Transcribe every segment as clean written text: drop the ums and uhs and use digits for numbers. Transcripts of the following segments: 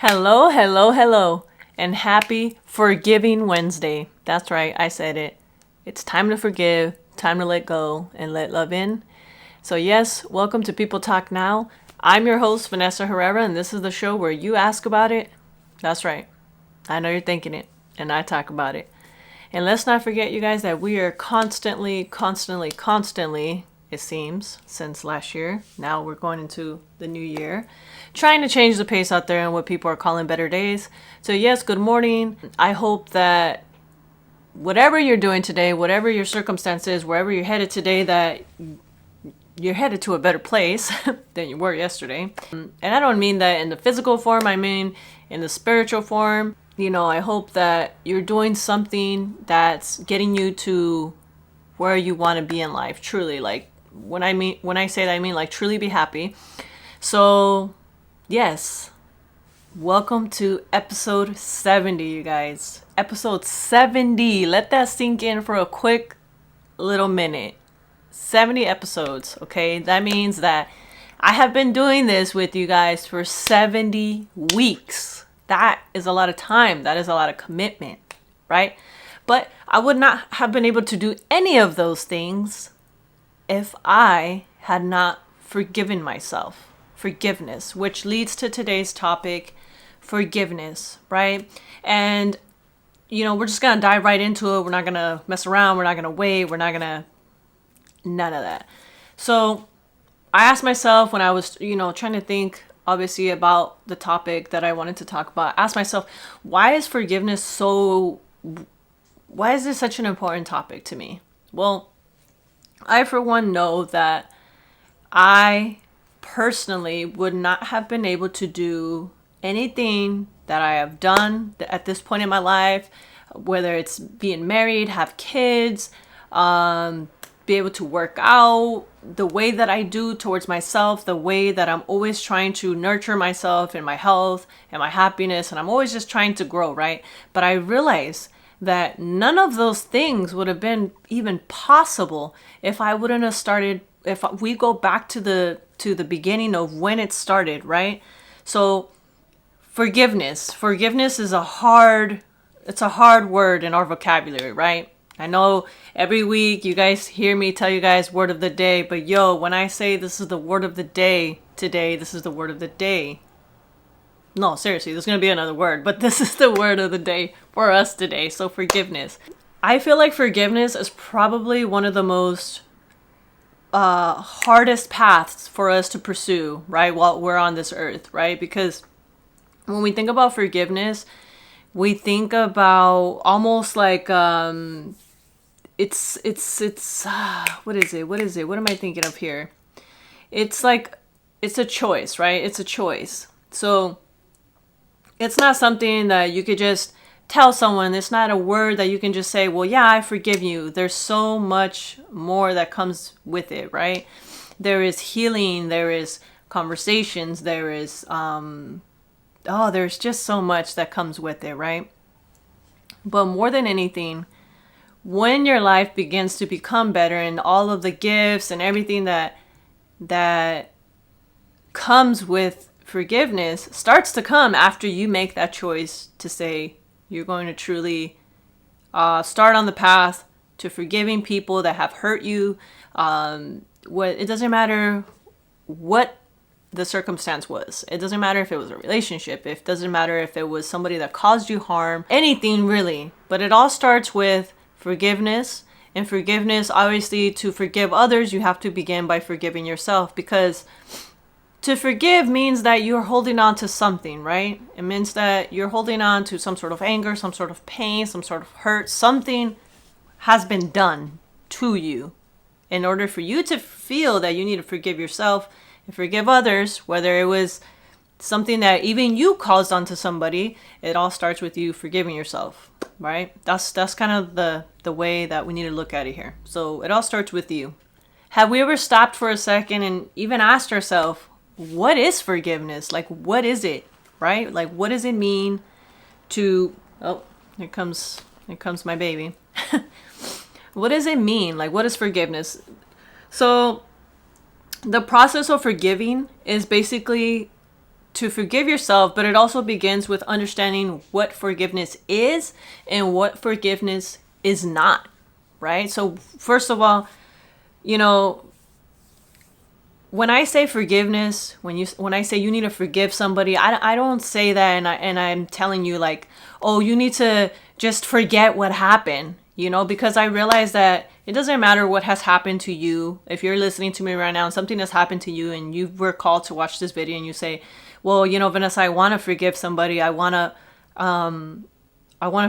Hello, hello, hello, and happy Forgiving Wednesday. That's right, I said it. It's time to forgive, time to let go, and let love in. So, yes, welcome to People Talk Now. I'm your host, Vanessa Herrera, and this is the show where you ask about it. That's right, I know you're thinking it, and I talk about it. And let's not forget, you guys, that we are constantly, it seems, since last year. Now we're going into the new year, trying to change the pace out there and what people are calling better days. So, yes, good morning. I hope that whatever you're doing today, whatever your circumstances, wherever you're headed today, that you're headed to a better place than you were yesterday. And I don't mean that in the physical form, I mean in the spiritual form. You know, I hope that you're doing something that's getting you to where you want to be in life, truly. Like when I say that, I mean like truly be happy. So, yes. Welcome to episode 70, you guys. Episode 70. Let that sink in for a quick little minute. 70 episodes, okay? That means that I have been doing this with you guys for 70 weeks. That is a lot of time. That is a lot of commitment, right? But I would not have been able to do any of those things if I had not forgiven myself. Forgiveness, which leads to today's topic, forgiveness, right? And, you know, we're just going to dive right into it. We're not going to mess around. We're not going to wait. We're not going to, none of that. So I asked myself when I was, trying to think, obviously, about the topic that I wanted to talk about, I asked myself, why is this such an important topic to me? Well, I, for one, know that I personally would not have been able to do anything that I have done at this point in my life, whether it's being married, have kids, be able to work out the way that I do towards myself, the way that I'm always trying to nurture myself and my health and my happiness, and I'm always just trying to grow, right? But I realize that none of those things would have been even possible if I wouldn't have started, if we go back to the beginning of when it started, right? So forgiveness is a hard word in our vocabulary, right? I know every week you guys hear me tell you guys word of the day, but when I say this is the word of the day today, this is the word of the day. No, seriously, there's going to be another word, but this is the word of the day for us today. So forgiveness. I feel like forgiveness is probably one of the most hardest paths for us to pursue, right? While we're on this earth, right? Because when we think about forgiveness, we think about almost like, it's what is it? What am I thinking of here? It's like, it's a choice, right? It's a choice. So it's not something that you could just tell someone. It's not a word that you can just say, well, yeah, I forgive you. There's so much more that comes with it, right? There is healing. There is conversations. There is, there's just so much that comes with it, right? But more than anything, when your life begins to become better and all of the gifts and everything that comes with forgiveness starts to come after you make that choice to say you're going to truly start on the path to forgiving people that have hurt you. It doesn't matter what the circumstance was. It doesn't matter if it was a relationship. It doesn't matter if it was somebody that caused you harm. Anything really. But it all starts with forgiveness. And forgiveness, obviously, to forgive others, you have to begin by forgiving yourself, because to forgive means that you're holding on to something, right? It means that you're holding on to some sort of anger, some sort of pain, some sort of hurt. Something has been done to you. In order for you to feel that you need to forgive yourself and forgive others, whether it was something that even you caused onto somebody, it all starts with you forgiving yourself, right? That's kind of the way that we need to look at it here. So it all starts with you. Have we ever stopped for a second and even asked ourselves, what is forgiveness? Like, what is it, right? Like, what does it mean to, here comes my baby. What does it mean? Like, what is forgiveness? So the process of forgiving is basically to forgive yourself, but it also begins with understanding what forgiveness is and what forgiveness is not, right? So first of all, you know, when I say forgiveness, when I say you need to forgive somebody, I don't say that and I'm telling you like, oh, you need to just forget what happened, because I realize that it doesn't matter what has happened to you. If you're listening to me right now and something has happened to you and you were called to watch this video and you say, well, Vanessa, I want to forgive somebody. I want to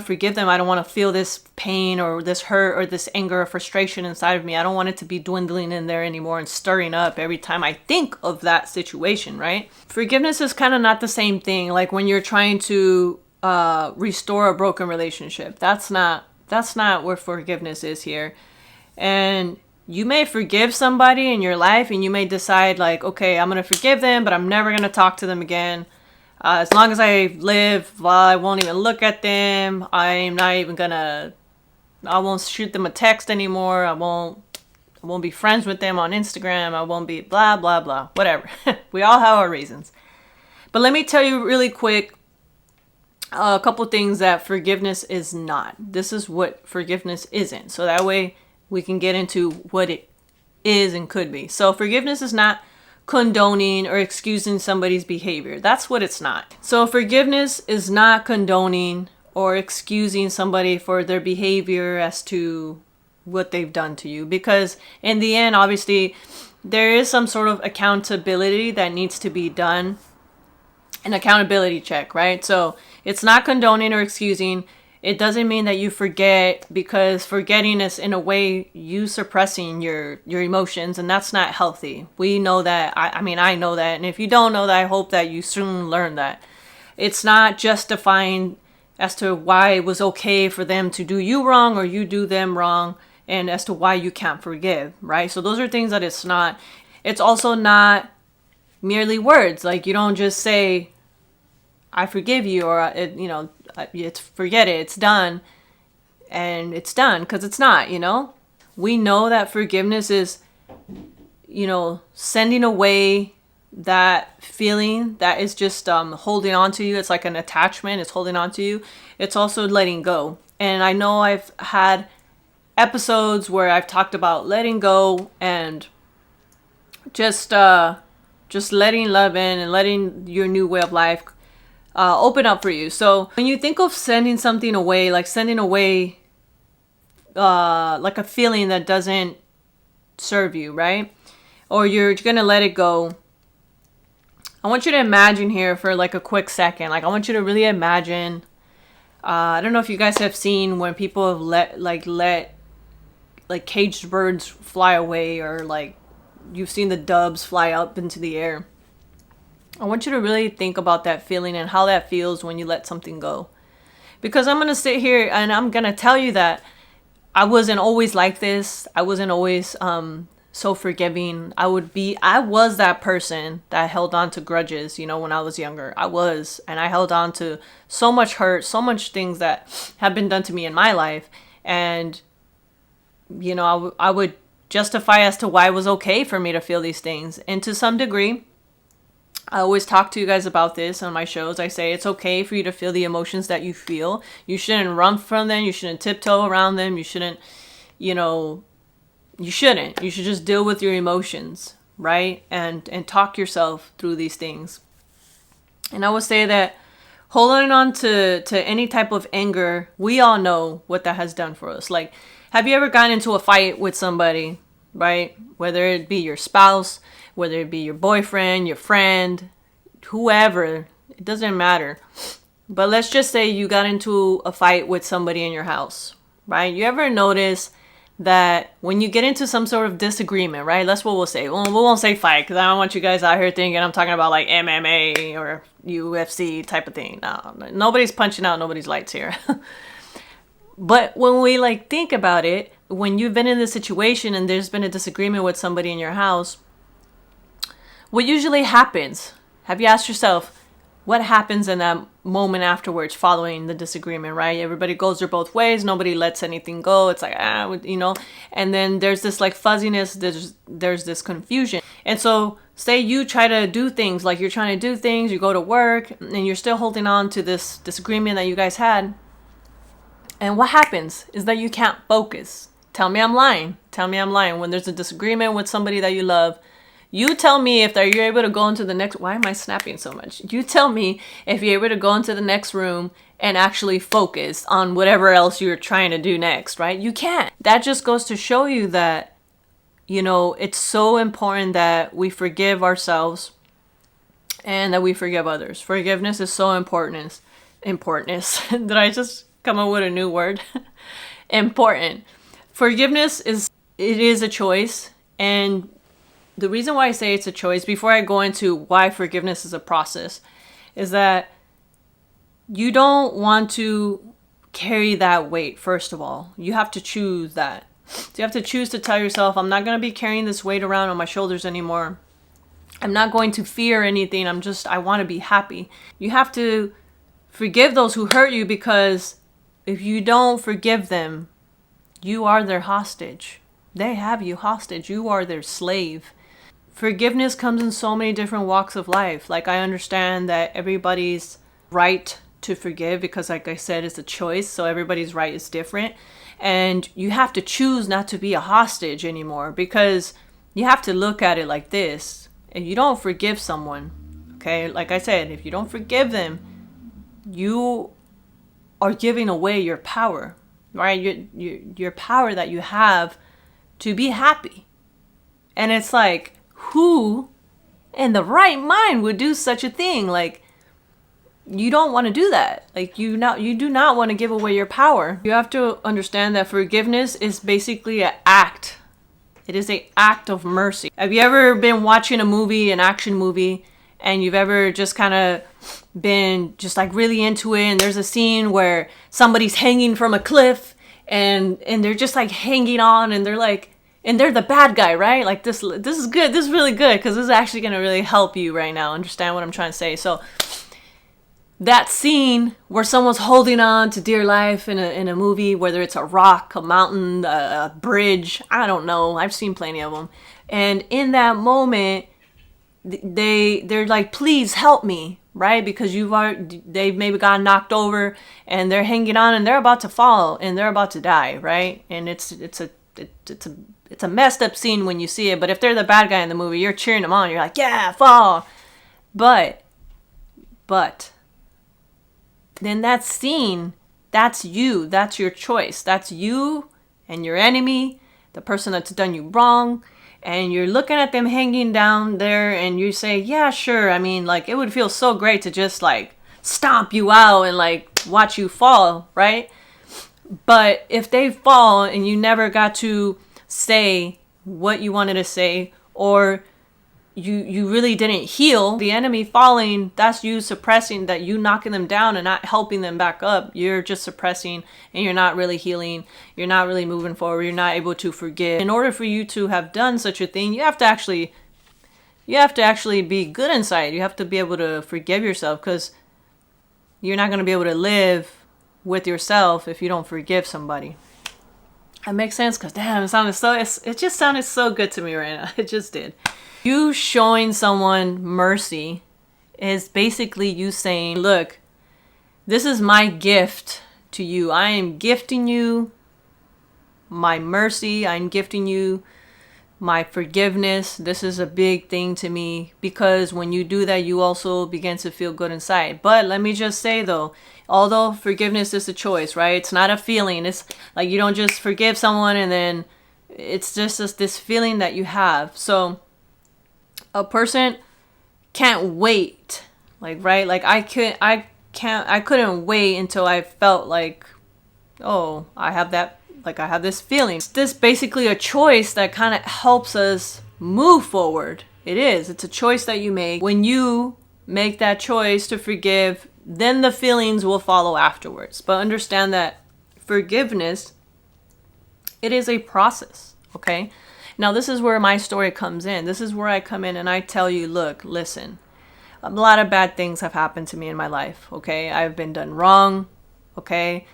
forgive them. I don't want to feel this pain or this hurt or this anger or frustration inside of me. I don't want it to be dwindling in there anymore and stirring up every time I think of that situation, right? Forgiveness is kind of not the same thing. Like when you're trying to restore a broken relationship. That's not where forgiveness is here. And you may forgive somebody in your life and you may decide like, okay, I'm going to forgive them, but I'm never going to talk to them again. As long as I live, well, I won't even look at them. I won't shoot them a text anymore. I won't be friends with them on Instagram. I won't be blah, blah, blah, whatever. We all have our reasons. But let me tell you really quick a couple things that forgiveness is not. This is what forgiveness isn't. So that way we can get into what it is and could be. So forgiveness is not condoning or excusing somebody's behavior. That's what it's not. So forgiveness is not condoning or excusing somebody for their behavior as to what they've done to you. Because in the end, obviously, there is some sort of accountability that needs to be done. An accountability check, right? So it's not condoning or excusing. It doesn't mean that you forget, because forgetting is in a way you suppressing your emotions, and that's not healthy. We know that. I know that. And if you don't know that, I hope that you soon learn that. It's not justifying as to why it was okay for them to do you wrong or you do them wrong, and as to why you can't forgive, right? So those are things that it's not. It's also not merely words. Like you don't just say, I forgive you, or it's forget it, it's done, and it's done, because it's not. We know that forgiveness is sending away that feeling that is just holding on to you. It's like an attachment. It's holding on to you. It's also letting go. And I know I've had episodes where I've talked about letting go and just letting love in and letting your new way of life open up for you. So when you think of sending something away, like sending away like a feeling that doesn't serve you, right? Or you're going to let it go. I want you to imagine here for like a quick second. Like I want you to really imagine. I don't know if you guys have seen when people have let caged birds fly away, or like you've seen the doves fly up into the air. I want you to really think about that feeling and how that feels when you let something go. Because I'm going to sit here and I'm going to tell you that I wasn't always like this. I wasn't always so forgiving. I was that person that held on to grudges, when I was younger. And I held on to so much hurt, so much things that have been done to me in my life. And, I would justify as to why it was okay for me to feel these things. And to some degree, I always talk to you guys about this on my shows. I say it's okay for you to feel the emotions that you feel. You shouldn't run from them. You shouldn't tiptoe around them. You shouldn't, you shouldn't. You should just deal with your emotions, right? And talk yourself through these things. And I would say that holding on to any type of anger, we all know what that has done for us. Like, have you ever gotten into a fight with somebody, right? Whether it be your spouse, whether it be your boyfriend, your friend, whoever, it doesn't matter. But let's just say you got into a fight with somebody in your house, right? You ever notice that when you get into some sort of disagreement, right? That's what we'll say. Well, we won't say fight, because I don't want you guys out here thinking I'm talking about like MMA or UFC type of thing. No, nobody's punching out nobody's lights here. But when we think about it, when you've been in this situation and there's been a disagreement with somebody in your house, what usually happens? Have you asked yourself, what happens in that moment afterwards following the disagreement, right? Everybody goes their both ways. Nobody lets anything go. It's like, and then there's this like fuzziness. There's this confusion. And so say you try to do things like you're trying to do things, you go to work and you're still holding on to this disagreement that you guys had. And what happens is that you can't focus. Tell me I'm lying. Tell me I'm lying. When there's a disagreement with somebody that you love, you tell me if you're able to go into the next... Why am I snapping so much? You tell me if you're able to go into the next room and actually focus on whatever else you're trying to do next, right? You can't. That just goes to show you that, it's so important that we forgive ourselves and that we forgive others. Forgiveness is so important. Did I just come up with a new word? Important. Forgiveness is a choice, and the reason why I say it's a choice, before I go into why forgiveness is a process, is that you don't want to carry that weight, first of all. You have to choose that. So you have to choose to tell yourself, I'm not going to be carrying this weight around on my shoulders anymore. I'm not going to fear anything. I want to be happy. You have to forgive those who hurt you, because if you don't forgive them, you are their hostage. They have you hostage. You are their slave. Forgiveness comes in so many different walks of life. Like, I understand that everybody's right to forgive, because like I said, it's a choice. So everybody's right is different. And you have to choose not to be a hostage anymore, because you have to look at it like this. If you don't forgive someone, okay, like I said, if you don't forgive them, you are giving away your power, right? Your power that you have to be happy. And it's like, who in the right mind would do such a thing? Like, you don't want to do that. Like, you do not want to give away your power. You have to understand that forgiveness is basically an act. It is an act of mercy. Have you ever been watching a movie, an action movie, and you've ever just kind of been just like really into it, and there's a scene where somebody's hanging from a cliff and they're just like hanging on, and they're the bad guy, right? Like, this is good. This is really good, because this is actually going to really help you right now understand what I'm trying to say. So that scene where someone's holding on to dear life in a movie, whether it's a rock, a mountain, a bridge, I don't know. I've seen plenty of them. And in that moment, they're like, please help me, right? Because they've maybe gotten knocked over and they're hanging on and they're about to fall and they're about to die, right? And it's a messed up scene when you see it. But if they're the bad guy in the movie, you're cheering them on. You're like, yeah, fall. But then that scene, that's you. That's your choice. That's you and your enemy, the person that's done you wrong. And you're looking at them hanging down there and you say, yeah, sure. I mean, like, it would feel so great to just like stomp you out and like watch you fall, right? But if they fall and you never got to say what you wanted to say, or you really didn't heal, the enemy falling, that's you suppressing, that you knocking them down and not helping them back up. You're just suppressing and you're not really healing. You're not really moving forward. You're not able to forgive. In order for you to have done such a thing, you have to actually be good inside. You have to be able to forgive yourself, because you're not going to be able to live with yourself if you don't forgive somebody. That makes sense? Because damn, it just sounded so good to me right now. It just did. You showing someone mercy is basically you saying, look, this is my gift to you. I am gifting you my mercy. I'm gifting you my forgiveness. This is a big thing to me, because when you do that, you also begin to feel good inside. But let me just say though, although forgiveness is a choice, right? It's not a feeling. It's like you don't just forgive someone and then it's just this feeling that you have. So a person can't wait, like, right? Like I couldn't wait until I felt like, oh, I have this feeling. It's this basically a choice that kind of helps us move forward. It's a choice that you make. When you make that choice to forgive, then the feelings will follow afterwards. But understand that forgiveness, it is a process, okay? Now, this is where my story comes in. This is where I come in and I tell you, look, listen, a lot of bad things have happened to me in my life. Okay, I've been done wrong. Okay,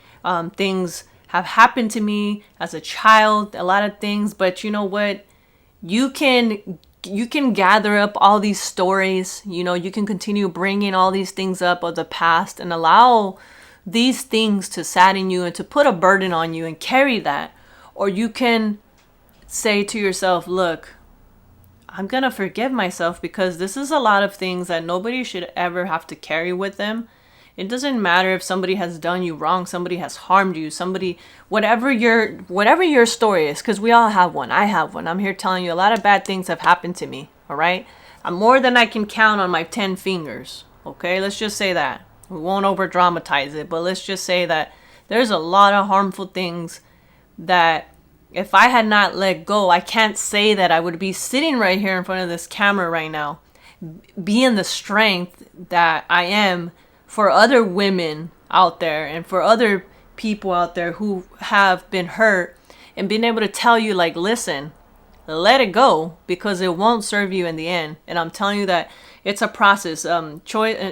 things have happened to me as a child, a lot of things. But you know what? You can gather up all these stories. You can continue bringing all these things up of the past and allow these things to sadden you and to put a burden on you and carry that. Or you can say to yourself, look, I'm going to forgive myself, because this is a lot of things that nobody should ever have to carry with them. It doesn't matter if somebody has done you wrong, somebody has harmed you, whatever your story is, because we all have one. I have one. I'm here telling you a lot of bad things have happened to me. All right. I'm more than I can count on my 10 fingers. Okay. Let's just say that. We won't over dramatize it, but let's just say that there's a lot of harmful things that if I had not let go, I can't say that I would be sitting right here in front of this camera right now, being the strength that I am for other women out there and for other people out there who have been hurt, and being able to tell you, like, listen, let it go, because it won't serve you in the end. And I'm telling you that it's a process.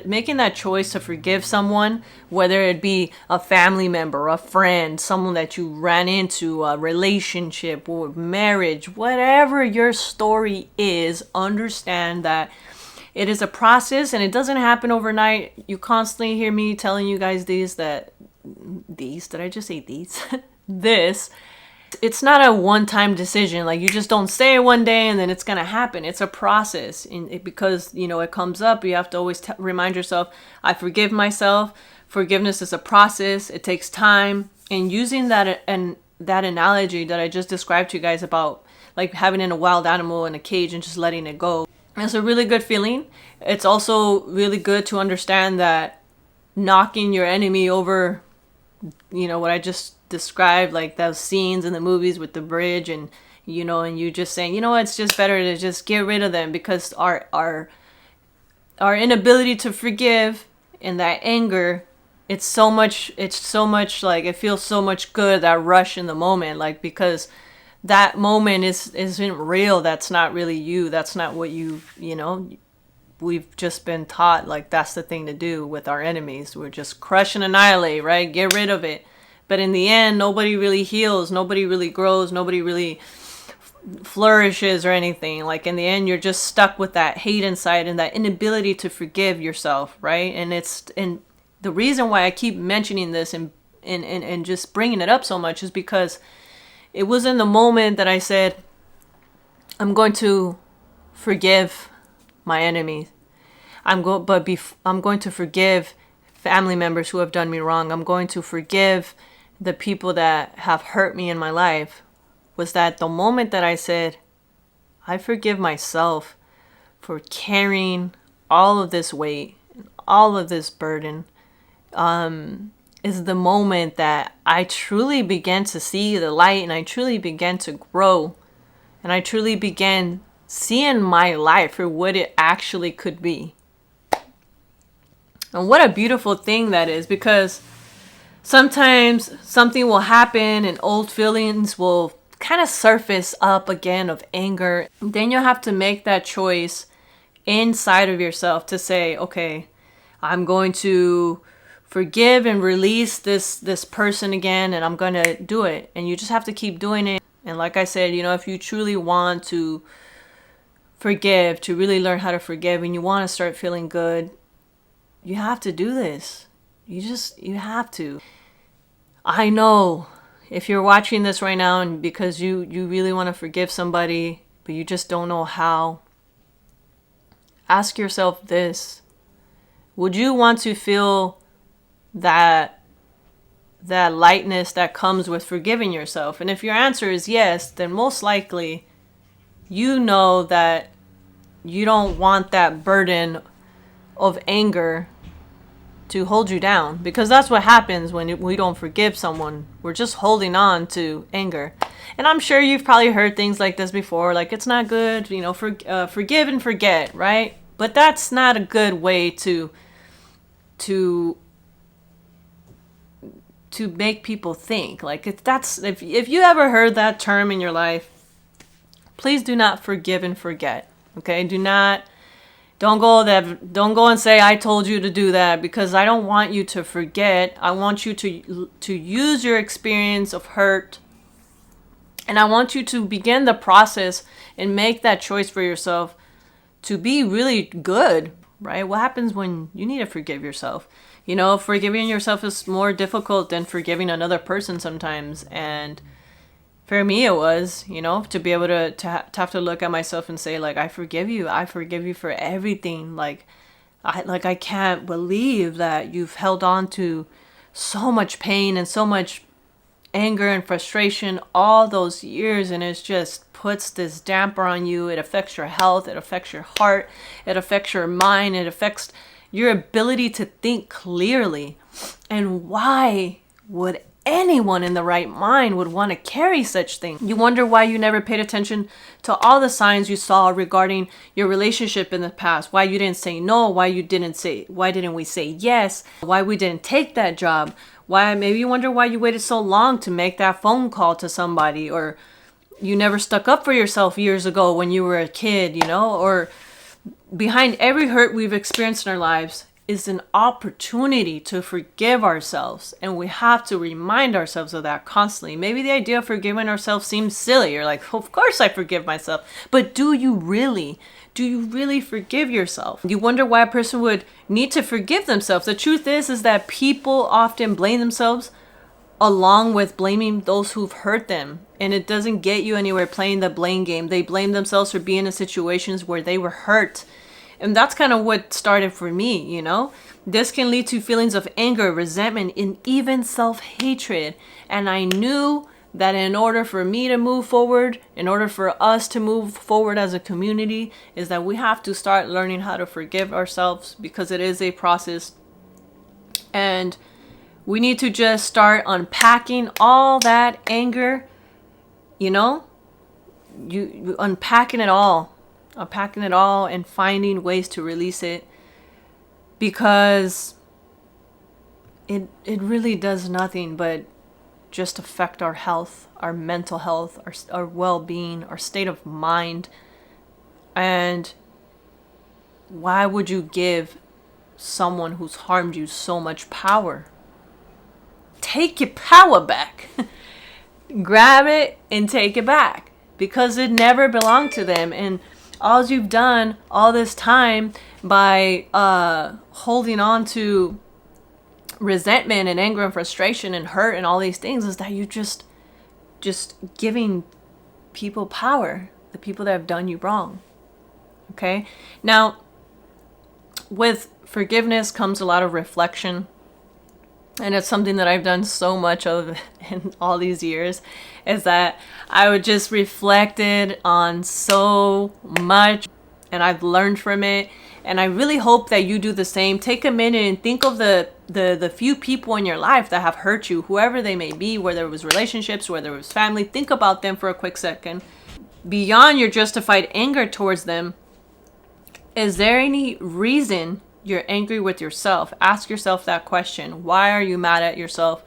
Making that choice to forgive someone, whether it be a family member, a friend, someone that you ran into, a relationship or marriage, whatever your story is, understand that it is a process and it doesn't happen overnight. You constantly hear me telling you guys did I just say these? This. It's not a one-time decision. Like, you just don't say it one day and then it's going to happen. It's a process. Because, it comes up. You have to always remind yourself, I forgive myself. Forgiveness is a process. It takes time. And using that analogy that I just described to you guys about, like, having a wild animal in a cage and just letting it go, it's a really good feeling. It's also really good to understand that knocking your enemy over, what I just described, like those scenes in the movies with the bridge, and and you just saying, it's just better to just get rid of them, because our inability to forgive and that anger, it's so much like, it feels so much good, that rush in the moment, like, because that moment isn't real. That's not really you. That's not what we've just been taught, like, that's the thing to do with our enemies. We're just crush and annihilate, right? Get rid of it. But in the end, nobody really heals. Nobody really grows. Nobody really flourishes or anything. Like, in the end, you're just stuck with that hate inside and that inability to forgive yourself, right? And the reason why I keep mentioning this and just bringing it up so much is because it was in the moment that I said, I'm going to forgive my enemies. I'm going to forgive family members who have done me wrong. I'm going to forgive the people that have hurt me in my life. Was that the moment that I said, I forgive myself for carrying all of this weight, all of this burden, is the moment that I truly began to see the light, and I truly began to grow, and I truly began seeing my life for what it actually could be. And what a beautiful thing that is, because sometimes something will happen and old feelings will kind of surface up again of anger. Then you'll have to make that choice inside of yourself to say, okay, I'm going to forgive and release this person again, and I'm going to do it. And you just have to keep doing it. And like I said, if you truly want to forgive, to really learn how to forgive, and you want to start feeling good, you have to do this. You have to. I know if you're watching this right now and because you really want to forgive somebody, but you just don't know how, ask yourself this. Would you want to feel that lightness that comes with forgiving yourself? And if your answer is yes, then most likely you know that you don't want that burden of anger to hold you down, because that's what happens when we don't forgive someone. We're just holding on to anger. And I'm sure you've probably heard things like this before, like, it's not good, forgive and forget, right? But that's not a good way to make people think. Like, if you ever heard that term in your life, please do not forgive and forget. Okay, do not Don't go and say I told you to do that, because I don't want you to forget. I want you to use your experience of hurt, and I want you to begin the process and make that choice for yourself to be really good, right? What happens when you need to forgive yourself? Forgiving yourself is more difficult than forgiving another person sometimes. And for me, it was, to be able to have to look at myself and say, like, I forgive you. I forgive you for everything. I can't believe that you've held on to so much pain and so much anger and frustration all those years, and it just puts this damper on you. It affects your health, it affects your heart, it affects your mind, it affects your ability to think clearly. And why would anyone in the right mind would want to carry such things? You wonder why you never paid attention to all the signs you saw regarding your relationship in the past, why you didn't say no, why didn't we say yes, why we didn't take that job. Maybe you wonder why you waited so long to make that phone call to somebody, or you never stuck up for yourself years ago when you were a kid, or behind every hurt we've experienced in our lives is an opportunity to forgive ourselves. And we have to remind ourselves of that constantly. Maybe the idea of forgiving ourselves seems silly. You're like, of course I forgive myself. But do you really? Do you really forgive yourself? You wonder why a person would need to forgive themselves. The truth is that people often blame themselves along with blaming those who've hurt them. And it doesn't get you anywhere playing the blame game. They blame themselves for being in situations where they were hurt. And that's kind of what started for me, This can lead to feelings of anger, resentment, and even self-hatred. And I knew that in order for me to move forward, in order for us to move forward as a community, is that we have to start learning how to forgive ourselves, because it is a process. And we need to just start unpacking all that anger, you unpacking it all and finding ways to release it, because it really does nothing but just affect our health, our mental health, our well-being, our state of mind. And why would you give someone who's harmed you so much power? Take your power back. Grab it and take it back, because it never belonged to them. And all you've done all this time by holding on to resentment and anger and frustration and hurt and all these things is that you just giving people power, the people that have done you wrong. Okay? Now, with forgiveness comes a lot of reflection. And it's something that I've done so much of in all these years, is that I would just reflected on so much, and I've learned from it. And I really hope that you do the same. Take a minute and think of the few people in your life that have hurt you, whoever they may be, whether it was relationships, whether it was family. Think about them for a quick second. Beyond your justified anger towards them, is there any reason you're angry with yourself? Ask yourself that question. Why are you mad at yourself?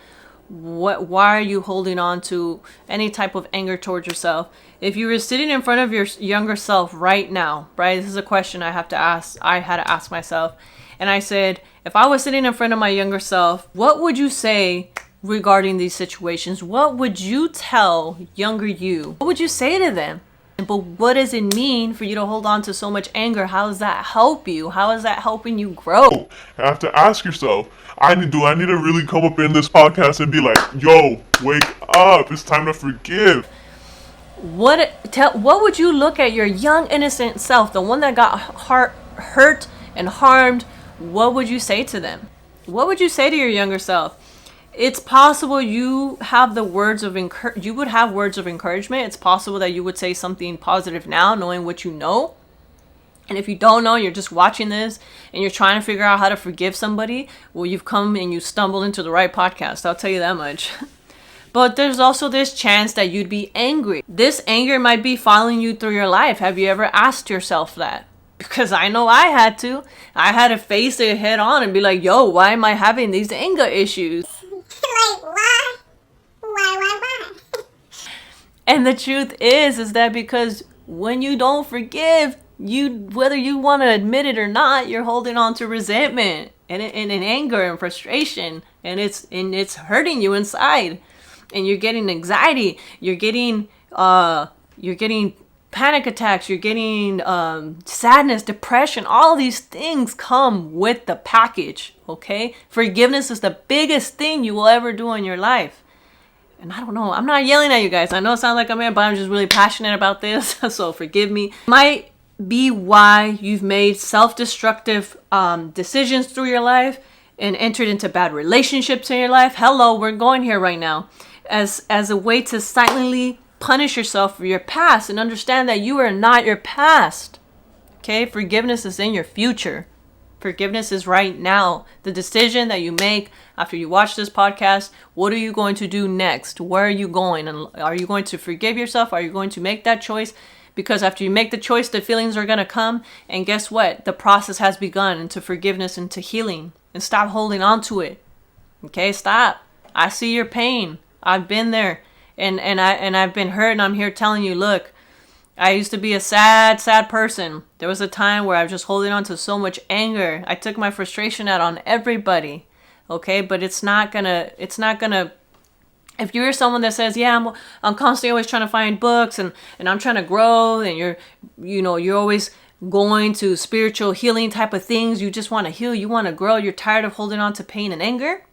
Why are you holding on to any type of anger towards yourself? If you were sitting in front of your younger self right now, right? This is a question I had to ask myself. And I said, if I was sitting in front of my younger self, what would you say regarding these situations? What would you tell younger you? What would you say to them? But what does it mean for you to hold on to so much anger? How does that help you? How is that helping you grow? You have to ask yourself, do I need to really come up in this podcast and be like, yo, wake up, it's time to forgive? What would you look at your young innocent self, the one that got hurt and harmed? What would you say to them? What would you say to your younger self? It's possible you have the words of you would have words of encouragement. It's possible that you would say something positive now, knowing what you know. And if you don't know, you're just watching this and you're trying to figure out how to forgive somebody, well, you've come and you stumbled into the right podcast. I'll tell you that much. But there's also this chance that you'd be angry. This anger might be following you through your life. Have you ever asked yourself that? Because I know I had to. I had to face it head on and be like, yo, why am I having these anger issues? Like, why? Why? And the truth is that because when you don't forgive, whether you want to admit it or not, you're holding on to resentment and anger and frustration, and it's hurting you inside, and you're getting anxiety, you're getting panic attacks, you're getting sadness, depression. All these things come with the package. Okay, forgiveness is the biggest thing you will ever do in your life. And I don't know, I'm not yelling at you guys. I know it sounds like I'm mad, but I'm just really passionate about this. So forgive me. Might be why you've made self-destructive decisions through your life and entered into bad relationships in your life. Hello, we're going here right now. As a way to silently punish yourself for your past, and understand that you are not your past. Okay? Forgiveness is in your future. Forgiveness is right now. The decision that you make after you watch this podcast, what are you going to do next? Where are you going? And are you going to forgive yourself? Are you going to make that choice? Because after you make the choice, the feelings are going to come. And guess what? The process has begun into forgiveness, into healing. And stop holding on to it. Okay? Stop. I see your pain. I've been there. And I've been hurt, and I'm here telling you, look, I used to be a sad person. There was a time where I was just holding on to so much anger. I took my frustration out on everybody. Okay, but it's not gonna, if you're someone that says, yeah, I'm constantly always trying to find books and I'm trying to grow, and you're always going to spiritual healing type of things, you just want to heal, you want to grow, you're tired of holding on to pain and anger.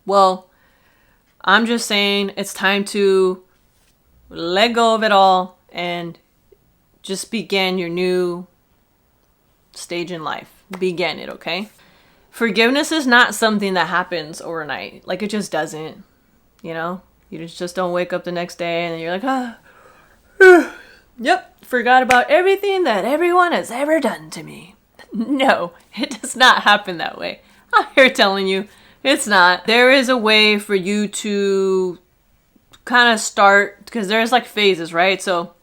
Well, I'm just saying it's time to let go of it all and just begin your new stage in life. Begin it, okay? Forgiveness is not something that happens overnight. Like, it just doesn't, You just don't wake up the next day and you're like, yep, forgot about everything that everyone has ever done to me. No, it does not happen that way. I'm here telling you, it's not. There is a way for you to kind of start, because there's like phases, right? So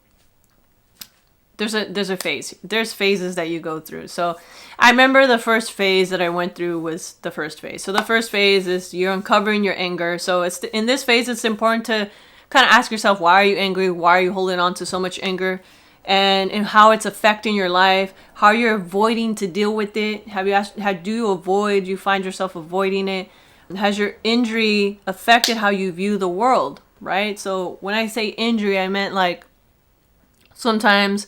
there's a phase. There's phases that you go through. So I remember the first phase that I went through was the first phase. So the first phase is you're uncovering your anger. So in this phase, it's important to kind of ask yourself, why are you angry? Why are you holding on to so much anger? And how it's affecting your life, how you're avoiding to deal with it. Have you asked, do you find yourself avoiding it? Has your injury affected how you view the world, right? So when I say injury, I meant like sometimes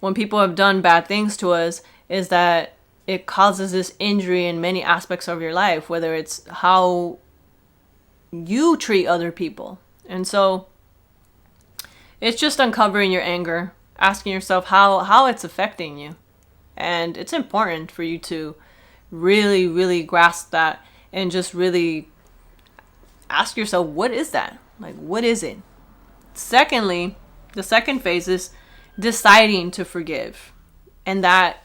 when people have done bad things to us, is that it causes this injury in many aspects of your life, whether it's how you treat other people. And so it's just uncovering your anger, asking yourself how it's affecting you. And it's important for you to really, really grasp that and just really ask yourself, what is that? Like, what is it? Secondly, the second phase is deciding to forgive. And that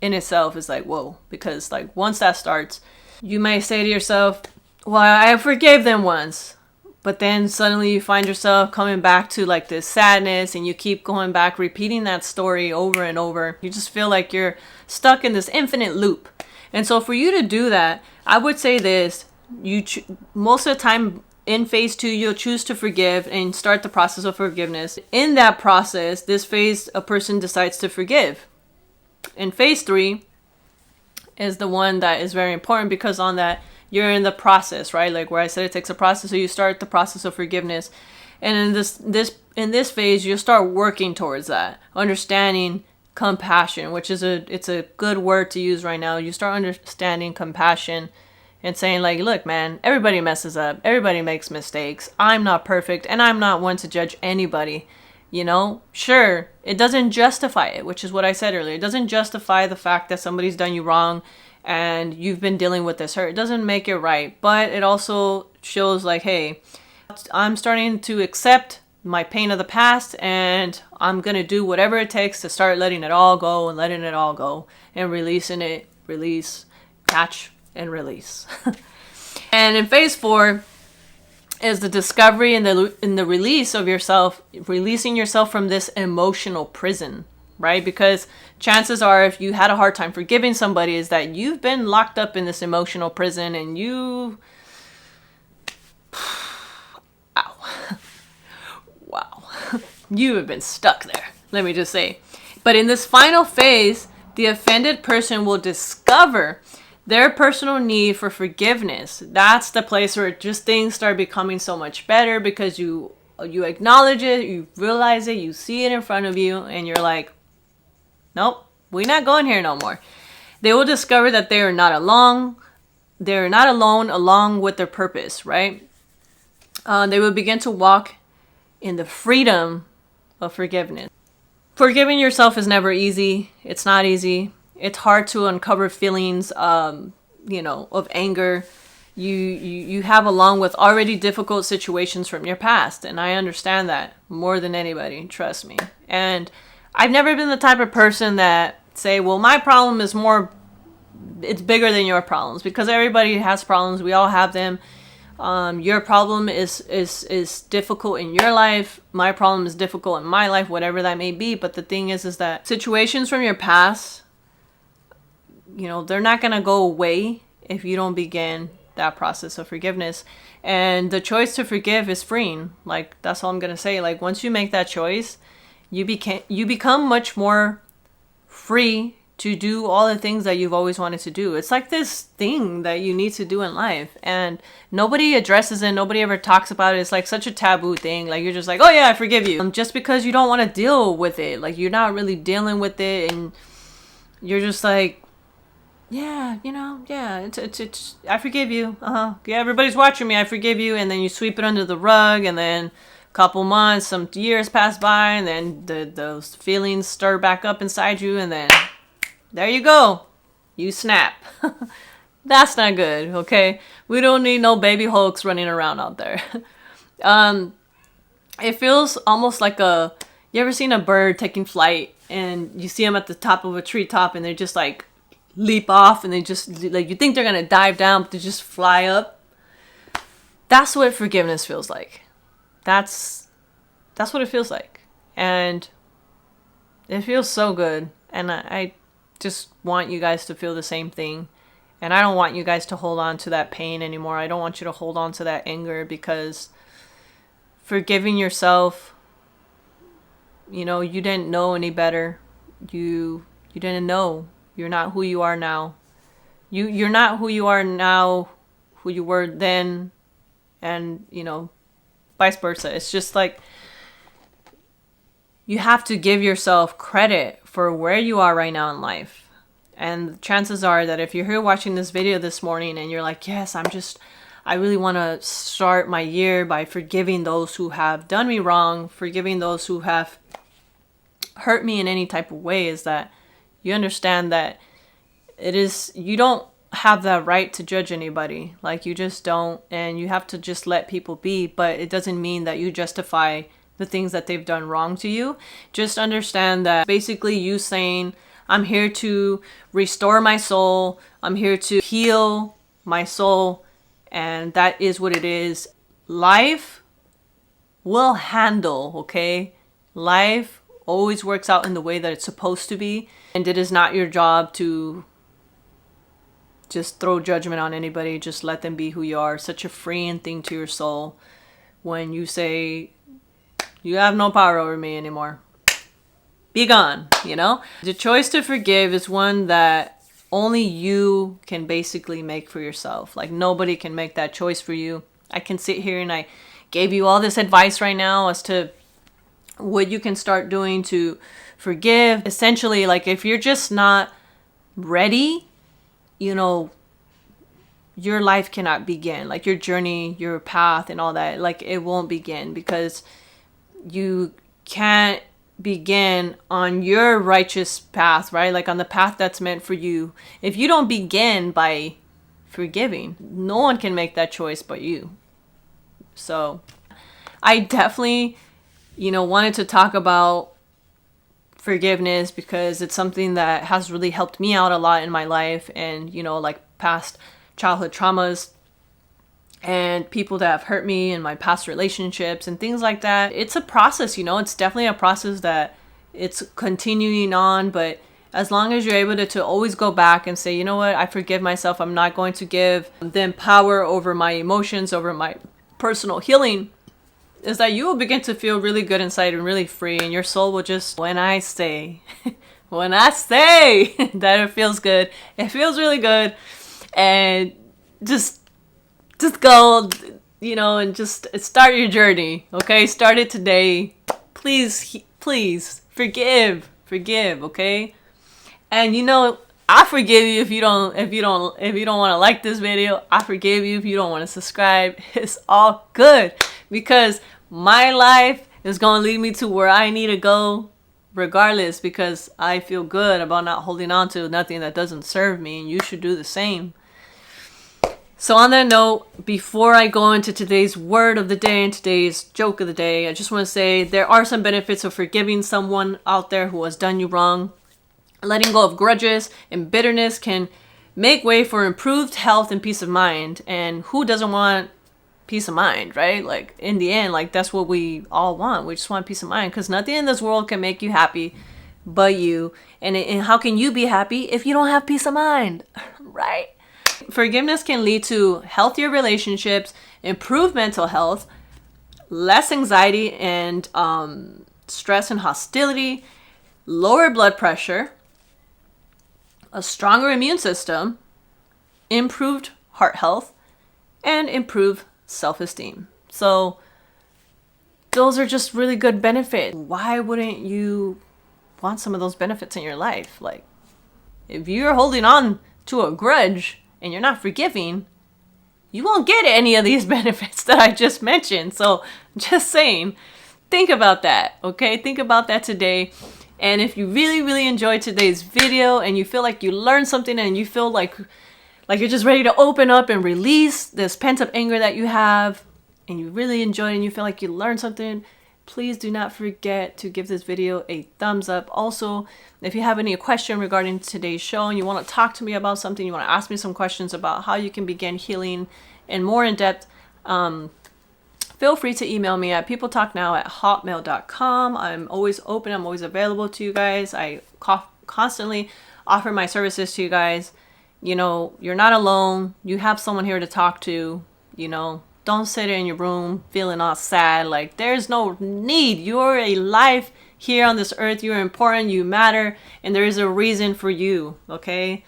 in itself is like, whoa, because like once that starts, you may say to yourself, well, I forgave them once. But then suddenly you find yourself coming back to like this sadness, and you keep going back, repeating that story over and over. You just feel like you're stuck in this infinite loop. And so for you to do that, I would say this, most of the time in phase 2, you'll choose to forgive and start the process of forgiveness. In that process, this phase, a person decides to forgive. In phase 3 is the one that is very important, because on that, you're in the process, right? Like where I said it takes a process, so you start the process of forgiveness. And in this phase, you'll start working towards that, understanding compassion, which is it's a good word to use right now. You start understanding compassion and saying like, look, man, everybody messes up, everybody makes mistakes. I'm not perfect, and I'm not one to judge anybody. Sure, it doesn't justify it, which is what I said earlier. It doesn't justify the fact that somebody's done you wrong and you've been dealing with this hurt. It doesn't make it right, but it also shows like, hey, I'm starting to accept my pain of the past, and I'm going to do whatever it takes to start letting it all go and letting it all go and releasing it, release, catch, and release. And in phase 4 is the discovery and the release of yourself, releasing yourself from this emotional prison, right? Because chances are, if you had a hard time forgiving somebody, is that you've been locked up in this emotional prison, and wow, you have been stuck there. Let me just say, But in this final phase, the offended person will discover their personal need for forgiveness. That's the place where just things start becoming so much better because you acknowledge it, you realize it, you see it in front of you, and you're like, nope, we're not going here no more. They will discover that they are not alone. They're not alone along with their purpose, right? They will begin to walk in the freedom of forgiveness. Forgiving yourself is never easy. It's not easy. It's hard to uncover feelings, of anger. You have along with already difficult situations from your past. And I understand that more than anybody, trust me. And I've never been the type of person that say, well, my problem is it's bigger than your problems, because everybody has problems. We all have them. Your problem is difficult in your life. My problem is difficult in my life, whatever that may be. But the thing is that situations from your past, they're not going to go away if you don't begin that process of forgiveness. And the choice to forgive is freeing. Like, that's all I'm going to say. Like, once you make that choice, you become much more free to do all the things that you've always wanted to do. It's like this thing that you need to do in life, and nobody addresses it. Nobody ever talks about it. It's like such a taboo thing. Like, you're just like, oh yeah, I forgive you. Just because you don't want to deal with it. Like, you're not really dealing with it, and you're just like, yeah, it's I forgive you. Yeah, everybody's watching me. I forgive you. And then you sweep it under the rug, and then couple months, some years pass by, and then those feelings stir back up inside you, and then there you go. You snap. That's not good, okay? We don't need no baby Hulks running around out there. It feels almost like you ever seen a bird taking flight, and you see them at the top of a treetop, and they just like leap off, and they just, like, you think they're gonna dive down, but they just fly up? That's what forgiveness feels like. That's what it feels like. And it feels so good. And I just want you guys to feel the same thing. And I don't want you guys to hold on to that pain anymore. I don't want you to hold on to that anger, because forgiving yourself, you didn't know any better. You didn't know. You're not who you are now. You're not who you are now, who you were then, and, vice versa. It's just like, you have to give yourself credit for where you are right now in life. And chances are that if you're here watching this video this morning and you're like, yes, I really want to start my year by forgiving those who have done me wrong, forgiving those who have hurt me in any type of way, is that you understand that you don't have the right to judge anybody. Like, you just don't, and you have to just let people be. But it doesn't mean that you justify the things that they've done wrong to you. Just understand that basically you saying, I'm here to restore my soul, I'm here to heal my soul, and that is what it is. Life will handle, okay? Life always works out in the way that it's supposed to be, and it is not your job to just throw judgment on anybody. Just let them be who you are. Such a freeing thing to your soul when you say, you have no power over me anymore. Be gone, The choice to forgive is one that only you can basically make for yourself. Like, nobody can make that choice for you. I can sit here and I gave you all this advice right now as to what you can start doing to forgive. Essentially, like, if you're just not ready, your life cannot begin. Like, your journey, your path and all that, like, it won't begin, because you can't begin on your righteous path, right? Like, on the path that's meant for you. If you don't begin by forgiving, no one can make that choice but you. So I definitely, wanted to talk about forgiveness, because it's something that has really helped me out a lot in my life, and like past childhood traumas and people that have hurt me in my past relationships and things like that. It's a process, it's definitely a process that it's continuing on. But as long as you're able to always go back and say, you know what, I forgive myself, I'm not going to give them power over my emotions, over my personal healing, is that you will begin to feel really good inside and really free, and your soul will just, when I say that it feels good, it feels really good. And just go, and just start your journey. Okay, start it today. Please forgive. Okay, and I forgive you if you don't want to like this video. I forgive you if you don't want to subscribe. It's all good, because my life is going to lead me to where I need to go regardless, because I feel good about not holding on to nothing that doesn't serve me, and you should do the same. So on that note, before I go into today's word of the day and today's joke of the day, I just want to say there are some benefits of forgiving someone out there who has done you wrong. Letting go of grudges and bitterness can make way for improved health and peace of mind. And who doesn't want peace of mind, right? Like, in the end, like, that's what we all want. We just want peace of mind, because nothing in this world can make you happy but you. And how can you be happy if you don't have peace of mind, right? Forgiveness can lead to healthier relationships, improved mental health, less anxiety and stress and hostility, lower blood pressure, a stronger immune system, improved heart health, and improved self-esteem. So those are just really good benefits. Why wouldn't you want some of those benefits in your life? Like, if you're holding on to a grudge and you're not forgiving, you won't get any of these benefits that I just mentioned. So just saying, think about that, okay? Think about that today. And if you really, really enjoyed today's video and you feel like you learned something and you feel like you're just ready to open up and release this pent-up anger that you have, and you really enjoyed it and you feel like you learned something, please do not forget to give this video a thumbs up. Also, if you have any question regarding today's show and you want to talk to me about something, you want to ask me some questions about how you can begin healing and more in depth, feel free to email me at peopletalknow@hotmail.com. I'm always open. I'm always available to you guys. I constantly offer my services to you guys. You're not alone. You have someone here to talk to. Don't sit in your room feeling all sad. Like, there's no need. You're alive here on this earth. You're important. You matter. And there is a reason for you. Okay?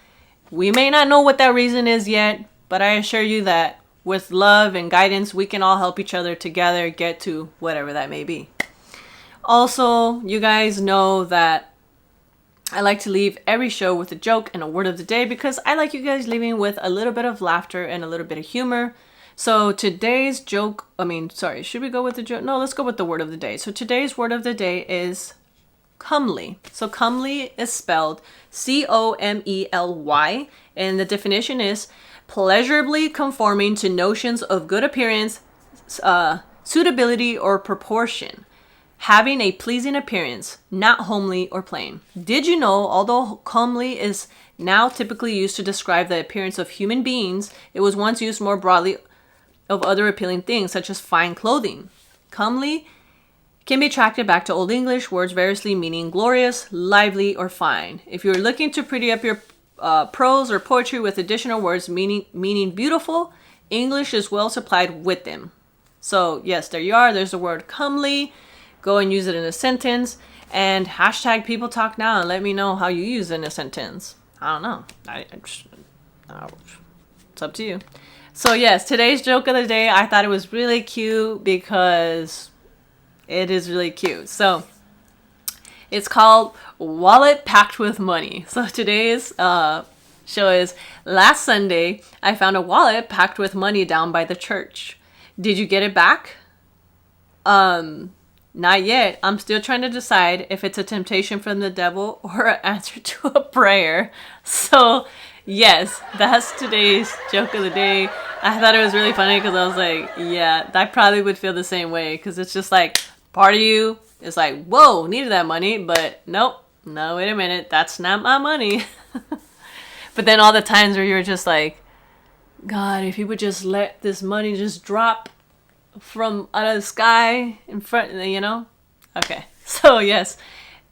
We may not know what that reason is yet, but I assure you that with love and guidance, we can all help each other together get to whatever that may be. Also, you guys know that I like to leave every show with a joke and a word of the day, because I like you guys leaving with a little bit of laughter and a little bit of humor. So today's joke, should we go with the joke? No, let's go with the word of the day. So today's word of the day is comely. So comely is spelled C-O-M-E-L-Y. And the definition is pleasurably conforming to notions of good appearance, suitability, or proportion. Having a pleasing appearance, not homely or plain. Did you know, although comely is now typically used to describe the appearance of human beings, it was once used more broadly of other appealing things, such as fine clothing. Comely can be tracked back to Old English words variously meaning glorious, lively, or fine. If you're looking to pretty up your prose or poetry with additional words meaning beautiful, English is well supplied with them. So yes, there you are. There's the word comely. Go and use it in a sentence, and hashtag People Talk Now and let me know how you use it in a sentence. I don't know. It's up to you. So yes, today's joke of the day, I thought it was really cute because it is really cute. So it's called Wallet Packed with Money. So today's show is, last Sunday, I found a wallet packed with money down by the church. Did you get it back? Not yet. I'm still trying to decide if it's a temptation from the devil or an answer to a prayer. So yes, that's today's joke of the day. I thought it was really funny because I was like, yeah, I probably would feel the same way, because it's just like part of you is like, whoa, needed that money, but nope, no, wait a minute, that's not my money. But then all the times where you're just like, God, if you would just let this money just drop from out of the sky in front, Okay, so yes,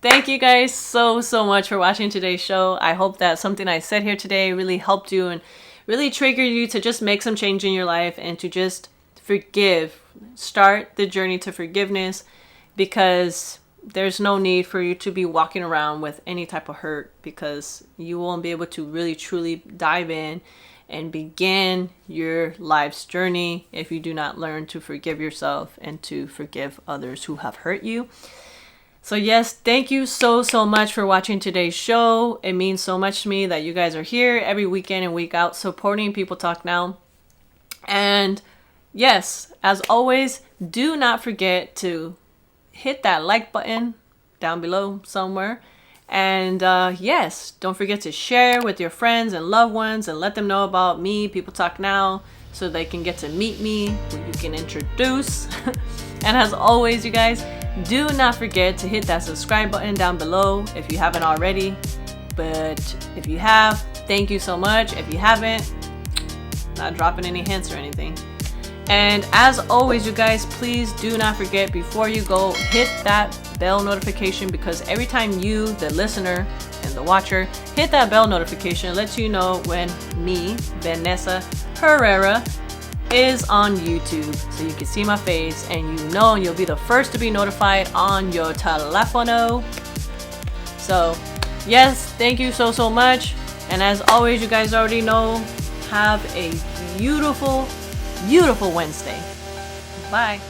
thank you guys so much for watching today's show. I hope that something I said here today really helped you and really triggered you to just make some change in your life and to just forgive. start the journey to forgiveness, because there's no need for you to be walking around with any type of hurt, because you won't be able to really truly dive in and begin your life's journey if you do not learn to forgive yourself and to forgive others who have hurt you. So yes, thank you so much for watching today's show. It means so much to me that you guys are here every weekend and week out supporting People Talk Now. And yes, as always, do not forget to hit that like button down below somewhere. And yes, don't forget to share with your friends and loved ones and let them know about me, People Talk Now, so they can get to meet me, who you can introduce. And as always, you guys, do not forget to hit that subscribe button down below if you haven't already. But if you have, thank you so much. If you haven't, not dropping any hints or anything. And as always, you guys, please do not forget, before you go, hit that bell notification, because every time you, the listener and the watcher, hit that bell notification, it lets you know when me, Vanessa Herrera, is on YouTube, so you can see my face and you'll be the first to be notified on your telefono. So yes, thank you so much. And as always, you guys already know, have a beautiful Wednesday. Bye.